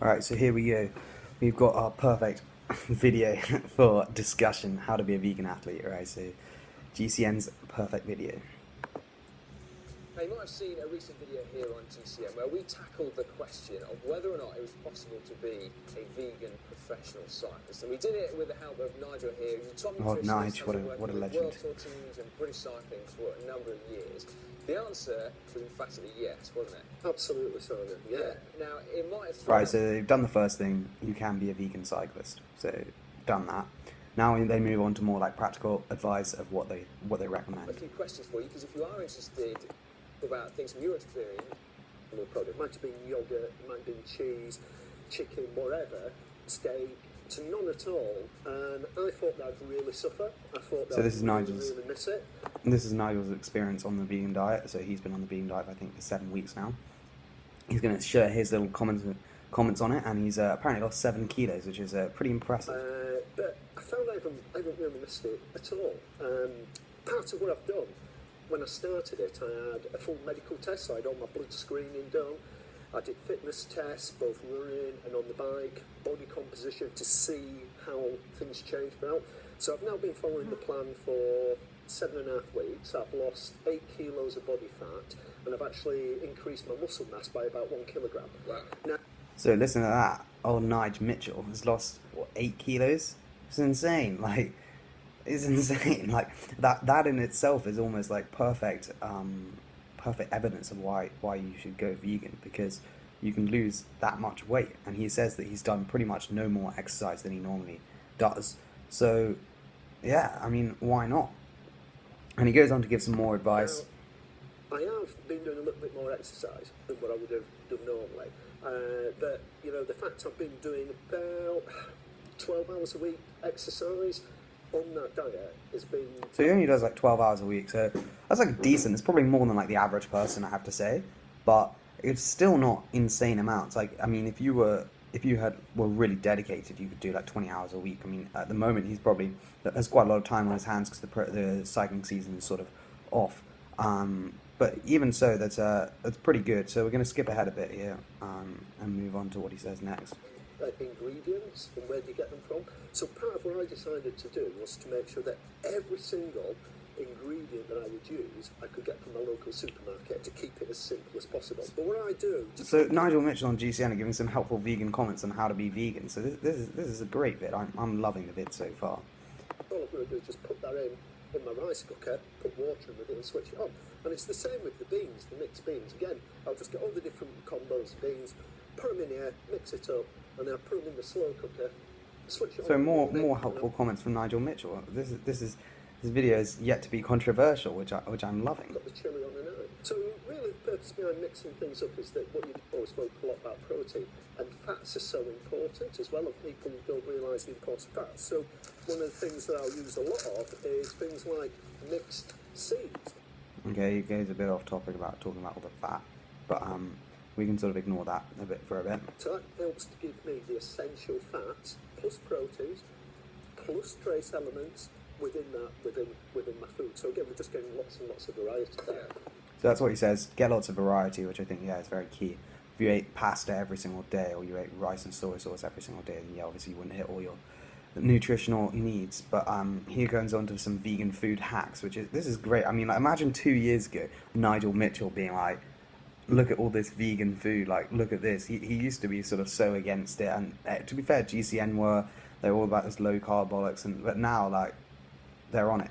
Alright, so here we go. We've got our perfect video for discussion, how to be a vegan athlete, right? So GCN's perfect video. Now, you might have seen a recent video here on GCN where we tackled the question of whether or not it was possible to be a vegan professional cyclist. And we did it with the help of Nigel here, who's a top nutritionist, Nigel, what a legend. World Tour teams and British cycling for a number of years. The answer was emphatically yes, wasn't it? Absolutely, Simon. Yeah. Now, it might have... Right, so they've done the first thing, you can be a vegan cyclist. So, done that. Now they move on to more like practical advice of what they recommend. A few questions for you, because if you are interested about things from your experience, More product. It might have been yogurt, it might have been cheese, chicken, whatever, steak, to none at all. And I thought that I'd really suffer. I thought that I'd really miss it. This is Nigel's experience on the vegan diet. So he's been on the vegan diet, I think, for 7 weeks now. He's going to share his little comments on it, and he's apparently lost 7 kilos, which is pretty impressive. But I found I haven't really missed it at all. Part of what I've done, when I started it, I had a full medical test, so I had all my blood screening done. I did fitness tests, both running and on the bike, body composition to see how things changed out. So I've now been following the plan for 7.5 weeks. I've lost 8 kilos of body fat, and I've actually increased my muscle mass by about 1 kilogram. wow. Now, So listen to that. Old Nigel Mitchell has lost, what, 8 kilos? It's insane. Like, it's insane. Like, that in itself is almost like perfect evidence of why you should go vegan, because you can lose that much weight. And he says that he's done pretty much no more exercise than he normally does. So, yeah, I mean, why not? And he goes on to give some more advice. Now, I have been doing a little bit more exercise than what I would have done normally. But, you know, the fact I've been doing about 12 hours a week exercise on that diet has been... So he only does like 12 hours a week, so that's like decent. It's probably more than like the average person, I have to say, but it's still not insane amounts. Like, I mean, if you were really dedicated, you could do like 20 hours a week. I mean, at the moment he's probably has quite a lot of time on his hands because the cycling season is sort of off. But even so, that's pretty good. So we're going to skip ahead a bit here and move on to what he says next. Ingredients and where do you get them from. So part of what I decided to do was to make sure that every single ingredient that I would use I could get from my local supermarket to keep it as simple as possible. But what I do... So Nigel Mitchell on GCN are giving some helpful vegan comments on how to be vegan. So this is a great vid. I'm loving the vid so far. All I'm going to do is just put that in my rice cooker, put water in with it and switch it on. And it's the same with the beans, the mixed beans. Again, I'll just get all the different combos of beans, put them in here, mix it up, and then I put them in the slow cooker, switch it on. So more helpful comments from Nigel Mitchell. This video is yet to be controversial, which I'm loving. Got the chili on the night. So really the purpose behind mixing things up is that what you always spoke a lot about protein, and fats are so important as well, and people don't realise the importance of fats. So one of the things that I'll use a lot of is things like mixed seeds. Okay, he goes a bit off topic about talking about all the fat, but we can sort of ignore that for a bit. So that helps to give me the essential fats, plus proteins, plus trace elements within my food. So again, we're just getting lots and lots of variety there. So that's what he says, get lots of variety, which I think, yeah, is very key. If you ate pasta every single day, or you ate rice and soy sauce every single day, then yeah, obviously you wouldn't hit all your nutritional needs. But he goes on to some vegan food hacks, this is great. I mean, like, imagine 2 years ago, Nigel Mitchell being like, look at all this vegan food, like, look at this. He used to be sort of so against it, and to be fair, GCN they're all about this low carb bollocks, but now, like, they're on it.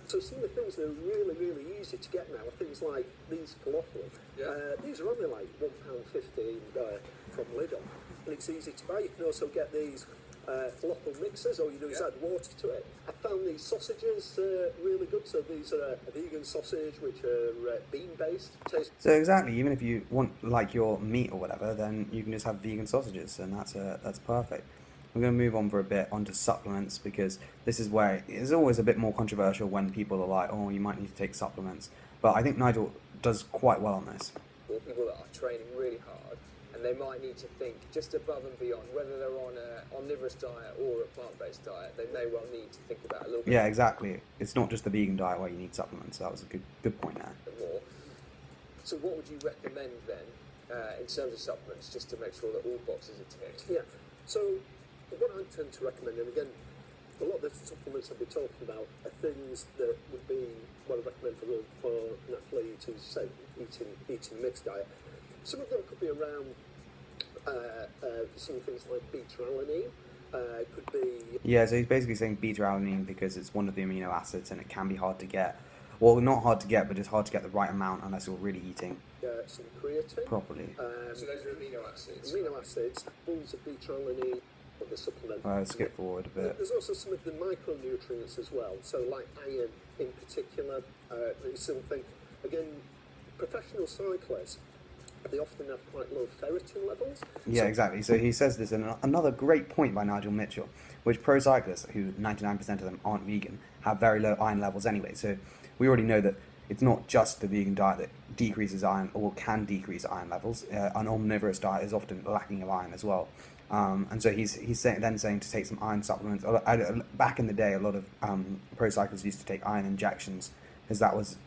So some of the things that are really, really easy to get now are things like these falafel. These are only like £1.15 from Lidl, and it's easy to buy. You can also get these falafel mixers, all you do is add water to it. I found these sausages really good. So these are a vegan sausage, which are bean-based. So exactly, even if you want like your meat or whatever, then you can just have vegan sausages, and that's perfect. We're going to move on for a bit onto supplements, because this is where it's always a bit more controversial when people are like, oh, you might need to take supplements. But I think Nigel does quite well on this. People that are training really hard, and they might need to think just above and beyond, whether they're on an omnivorous diet or a plant-based diet, they may well need to think about a little bit. Yeah, exactly. It's not just the vegan diet where you need supplements. That was a good point there. More. So what would you recommend then in terms of supplements, just to make sure that all boxes are ticked? Yeah. So what I tend to recommend, and again, a lot of the supplements I've been talking about are things that would be what I recommend for an athlete who's, say, eating a mixed diet. Some of them could be around some things like beta-alanine. Could be... Yeah, so he's basically saying beta-alanine because it's one of the amino acids and it can be hard to get. Well, not hard to get, but just hard to get the right amount unless you're really eating some creatine. properly. So those are amino acids. Amino acids, balls of beta-alanine, or the supplement. Skip forward a bit. There's also some of the micronutrients as well. So like iron in particular is something. Again, professional cyclists, they often have quite low ferritin levels. Yeah, exactly. So he says this, and another great point by Nigel Mitchell, which pro cyclists, who 99% of them aren't vegan, have very low iron levels anyway. So we already know that it's not just the vegan diet that decreases iron or can decrease iron levels. An omnivorous diet is often lacking of iron as well. And so he's saying to take some iron supplements. Back in the day, a lot of pro cyclists used to take iron injections because that was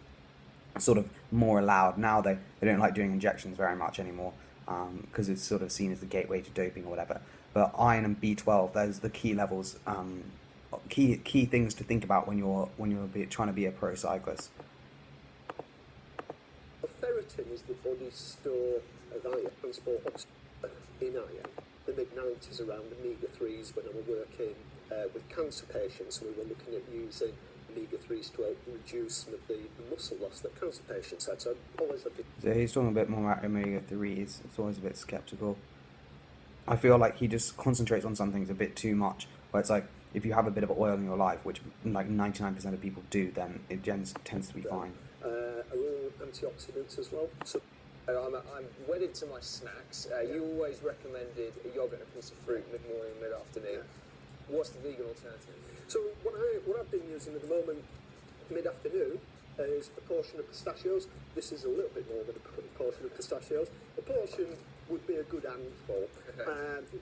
sort of more allowed. Now they don't like doing injections very much anymore because it's sort of seen as the gateway to doping or whatever. But iron and B12, those are the key levels, key things to think about when you're trying to be a pro cyclist. Ferritin is the body's store of iron, transport oxygen in iron. The mid-90s around omega-3s when I was working with cancer patients, we were looking at using omega-3s to help reduce some of the muscle loss that cancer patients had. So always a bit... So he's talking a bit more about omega-3s. It's always a bit skeptical. I feel like he just concentrates on some things a bit too much, where it's like, if you have a bit of oil in your life, which like 99% of people do, then it tends to be fine. Are all antioxidants as well. So I'm wedded to my snacks. You always recommended a yogurt and a piece of fruit mid-morning, mid-afternoon. What's the vegan alternative? So what I've been using at the moment, mid-afternoon, is a portion of pistachios. This is a little bit more than a portion of pistachios. A portion would be a good handful.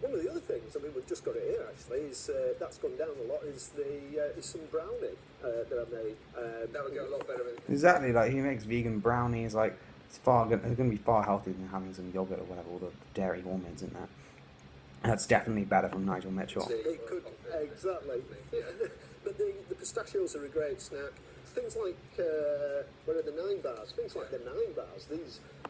One of the other things, I mean, we've just got it here actually, is that's gone down a lot, is some brownie that I made. That would go a lot better with... Exactly, like he makes vegan brownies, like it's going to be far healthier than having some yogurt or whatever, all the dairy hormones in that. That's definitely better from Nigel Mitchell. It could, exactly. But the pistachios are a great snack. Things like, what are the 9 bars? Things like the 9 bars.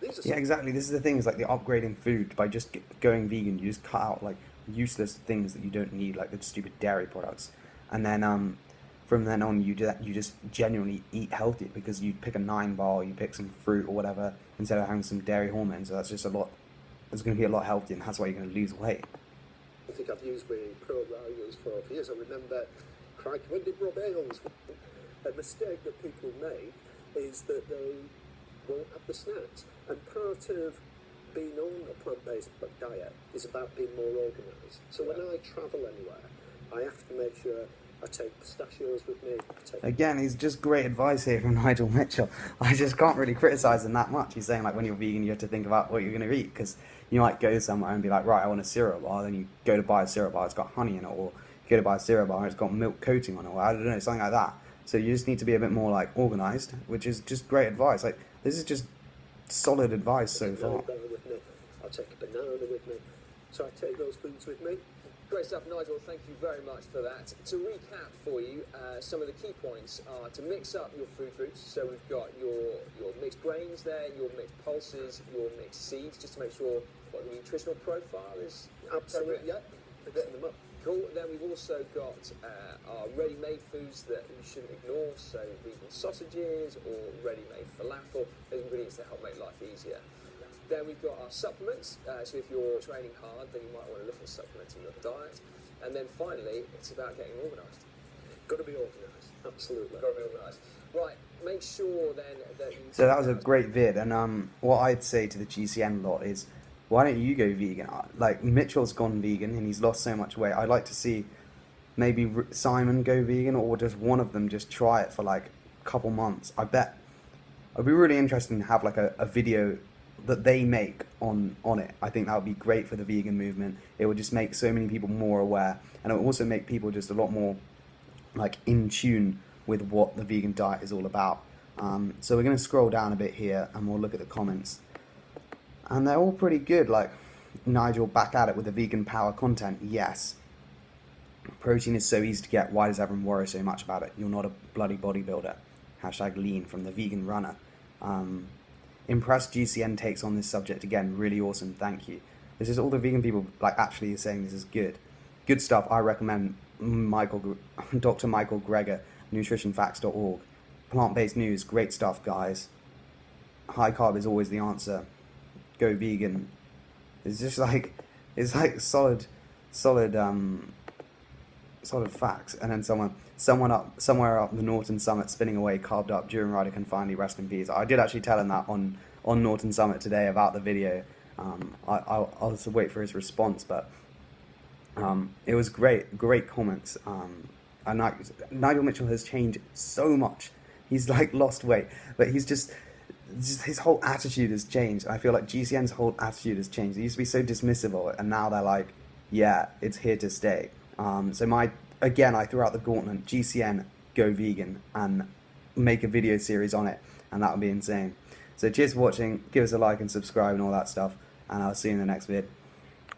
These are... Yeah, exactly. This is the thing, is like the upgrading food. By just going vegan, you just cut out like useless things that you don't need, like the stupid dairy products. And then from then on, you just genuinely eat healthier because you pick a 9 bar, you pick some fruit or whatever, instead of having some dairy hormones. So that's just it's going to be a lot healthier, and that's why you're going to lose weight. I think I've used my pro riders for years. I remember, crikey, when did Rob Ailes... A mistake that people make is that they won't have the snacks. And part of being on a plant-based diet is about being more organised. So when I travel anywhere, I have to make sure I take pistachios with me. Again, he's just great advice here from Nigel Mitchell. I just can't really criticise him that much. He's saying like when you're vegan, you have to think about what you're going to eat, because you might go somewhere and be like, right, I want a cereal bar. Then you go to buy a cereal bar, it's got honey in it, or you go to buy a cereal bar and it's got milk coating on it, or I don't know, something like that. So you just need to be a bit more like organised, which is just great advice. Like this is just solid advice so far. With me. I'll take a banana with me. So I take those foods with me. Great stuff, Nigel. Thank you very much for that. To recap for you, some of the key points are to mix up your food groups. So we've got your mixed grains there, your mixed pulses, your mixed seeds, just to make sure what the nutritional profile is. Absolutely, yeah. Mixing them up. Cool. Then we've also got our ready-made foods that you shouldn't ignore, so vegan sausages or ready-made falafel, those ingredients that help make life easier. Then we've got our supplements, so if you're training hard, then you might want to look at supplementing your diet. And then finally, it's about getting organised. Got to be organised, absolutely. Got to be organised. Right, make sure then that you... So that was a great vid, and what I'd say to the GCN lot is, why don't you go vegan? Like, Mitchell's gone vegan and he's lost so much weight. I'd like to see maybe Simon go vegan, or just one of them just try it for like a couple months. I bet I'd be really interested to have like a video that they make on it. I think that would be great for the vegan movement. It would just make so many people more aware, and it would also make people just a lot more like in tune with what the vegan diet is all about. So we're going to scroll down a bit here and we'll look at the comments. and they're all pretty good. Like Nigel back at it with the vegan power content. Yes, protein is so easy to get. Why does everyone worry so much about it? You're not a bloody bodybuilder. Hashtag lean from the vegan runner. Impressed GCN takes on this subject again. Really awesome. Thank you. This is all the vegan people like actually saying this is good. Good stuff. I recommend Dr. Michael Greger, nutritionfacts.org. Plant-based news. Great stuff, guys. High carb is always the answer. Go vegan. It's just like, it's like solid facts. And then somewhere up the Norton Summit spinning away, carved up, during rider can finally rest in peace. I did actually tell him that on Norton Summit today about the video. I'll also wait for his response, but it was great comments. And Nigel Mitchell has changed so much. He's like lost weight, but he's just his whole attitude has changed. I feel like GCN's whole attitude has changed. They used to be so dismissive of it, and now they're like, yeah, it's here to stay. So I threw out the gauntlet, GCN, go vegan, and make a video series on it, and that would be insane. So cheers for watching, give us a like and subscribe and all that stuff, and I'll see you in the next vid.